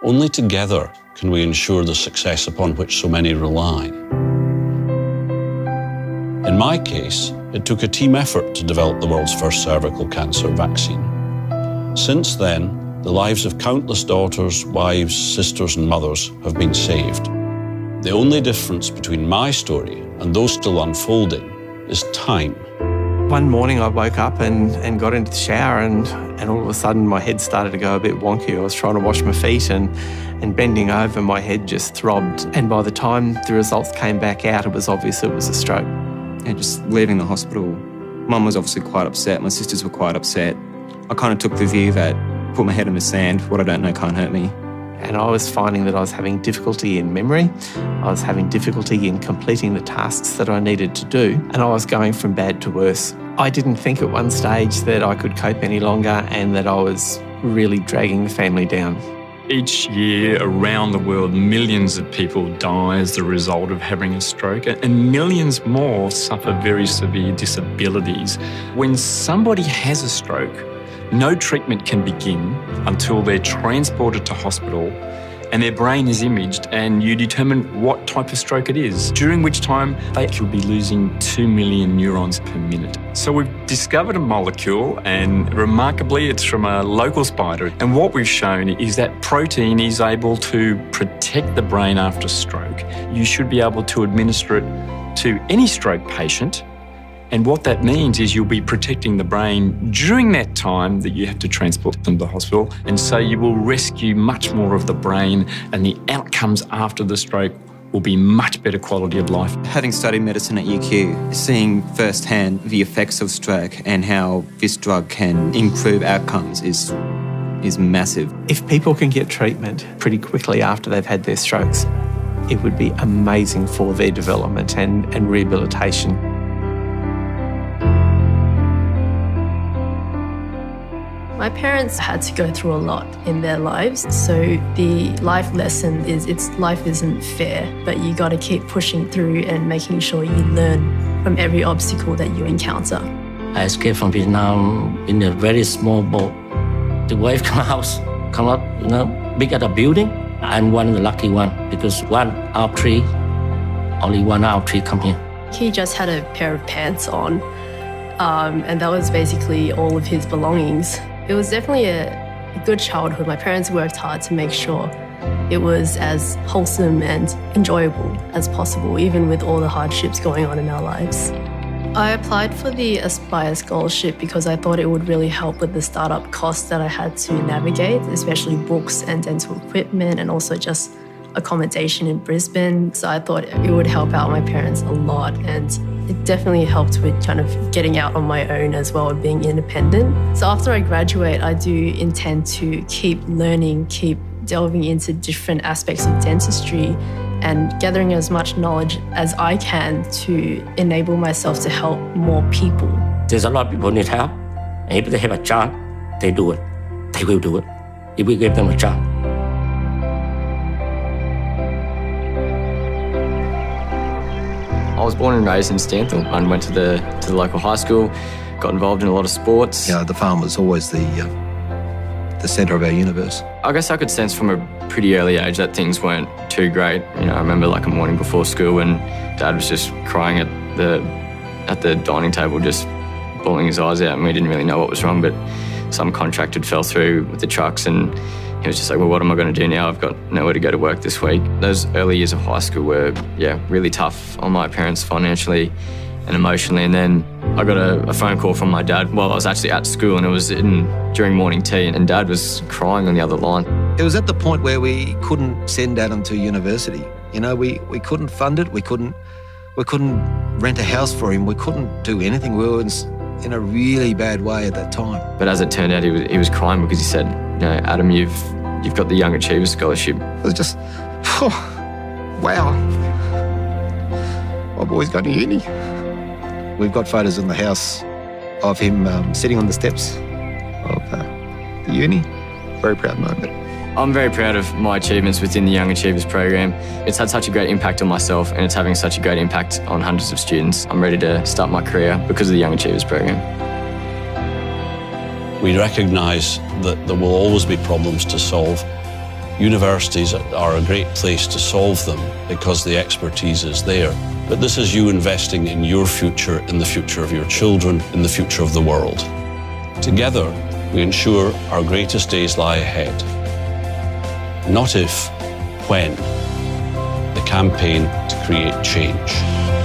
Only together can we ensure the success upon which so many rely. In my case, it took a team effort to develop the world's first cervical cancer vaccine. Since then, the lives of countless daughters, wives, sisters and mothers have been saved. The only difference between my story and those still unfolding is time. One morning I woke up and got into the shower and all of a sudden my head started to go a bit wonky. I was trying to wash my feet and bending over, my head just throbbed. And by the time the results came back out, it was obvious it was a stroke. And just leaving the hospital, Mum was obviously quite upset, my sisters were quite upset. I kind of took the view that put my head in the sand, what I don't know can't hurt me. And I was finding that I was having difficulty in memory, I was having difficulty in completing the tasks that I needed to do, and I was going from bad to worse. I didn't think at one stage that I could cope any longer and that I was really dragging the family down. Each year around the world, millions of people die as the result of having a stroke, and millions more suffer very severe disabilities. When somebody has a stroke, no treatment can begin until they're transported to hospital and their brain is imaged and you determine what type of stroke it is, during which time they could be losing 2 million neurons per minute. So we've discovered a molecule and remarkably it's from a local spider, and what we've shown is that protein is able to protect the brain after stroke. You should be able to administer it to any stroke patient. And what that means is you'll be protecting the brain during that time that you have to transport them to the hospital. And so you will rescue much more of the brain, and the outcomes after the stroke will be much better quality of life. Having studied medicine at UQ, seeing firsthand the effects of stroke and how this drug can improve outcomes is massive. If people can get treatment pretty quickly after they've had their strokes, it would be amazing for their development and rehabilitation. My parents had to go through a lot in their lives, so the life lesson is life isn't fair, but you got to keep pushing through and making sure you learn from every obstacle that you encounter. I escaped from Vietnam in a very small boat. The wave come out, big at a building. I'm one of the lucky one because only one out of three come here. He just had a pair of pants on, and that was basically all of his belongings. It was definitely a good childhood. My parents worked hard to make sure it was as wholesome and enjoyable as possible, even with all the hardships going on in our lives. I applied for the Aspire Scholarship because I thought it would really help with the startup costs that I had to navigate, especially books and dental equipment and also just accommodation in Brisbane. So I thought it would help out my parents a lot, and it definitely helped with kind of getting out on my own as well and being independent. So after I graduate, I do intend to keep learning, keep delving into different aspects of dentistry and gathering as much knowledge as I can to enable myself to help more people. There's a lot of people need help, and if they have a chance, they do it. They will do it if we give them a chance. I was born and raised in Stanthorpe and went to the local high school, got involved in a lot of sports. You know, the farm was always the centre of our universe. I guess I could sense from a pretty early age that things weren't too great. You know, I remember like a morning before school and Dad was just crying at the dining table, just bawling his eyes out, and we didn't really know what was wrong, but some contract had fell through with the trucks and he was just like, well, what am I going to do now? I've got nowhere to go to work this week. Those early years of high school were, really tough on my parents financially and emotionally. And then I got a phone call from my dad while I was actually at school, and it was during morning tea, and Dad was crying on the other line. It was at the point where we couldn't send Adam to university. You know, we couldn't fund it. We couldn't rent a house for him. We couldn't do anything. We were in a really bad way at that time. But as it turned out, he was crying because he said, you know, Adam, you've got the Young Achievers Scholarship. It was just, wow. My boy's going to uni. We've got photos in the house of him sitting on the steps of the uni. Very proud moment. I'm very proud of my achievements within the Young Achievers program. It's had such a great impact on myself, and it's having such a great impact on hundreds of students. I'm ready to start my career because of the Young Achievers program. We recognise that there will always be problems to solve, Universities are a great place to solve them because the expertise is there. But this is you investing in your future, in the future of your children, in the future of the world. Together, we ensure our greatest days lie ahead. Not if, when. The campaign to create change.